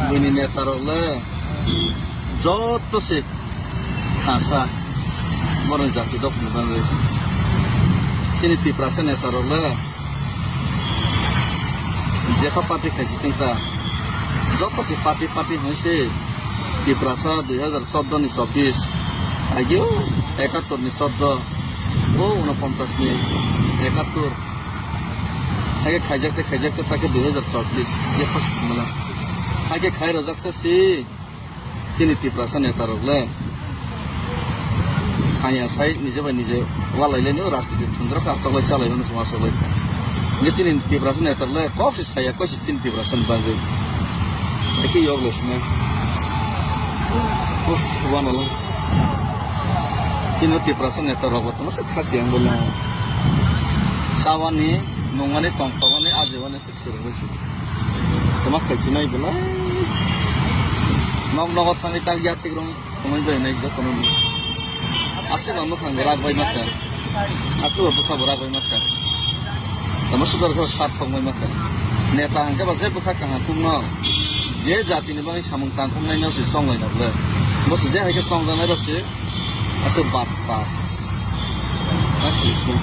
Bini netarole jotosi khasa moron jati dok nubanwe sini tiprasa netarole jeka party khaisi tingta jotosi party hoise tiprasa 2014 ni 24 agio 71 ni 14 o 49 ni 71 আগে খাইজাকতে তাকে 2034 যে first মালা আগে খাই রজাকছে সিনি তিপ্রাসা নেতারলে আইয়া সাই নিজে by নিজে ওয়ালাইলেনি রাজনীতি চন্দ্র কাসলাই চালাইবেন সমাজলাই সিনি তিপ্রাসা নেতারলে কক্সি সাইয়া কইছি সিনি তিপ্রাসা বাজে একই ইয়গলেসনে উফ সুবহানাল্লাহ সিনি তিপ্রাসা নেতার রবত না খাসিয়াং বলে সাওয়ানি nongane tongpagane ajewane seksirengbosi sama khaisi nai bela nog thangi tak ya thikrong komai bai nai jo kono ase bang thang rak bai mata asu bukha bora bai mata tama sudar ko sat thongmai mata neta hangke ba je bukha kang tumno je jati ni bangi samung tangkum nai no si songlai no le bos je haike song janai rosi ase bat na krisna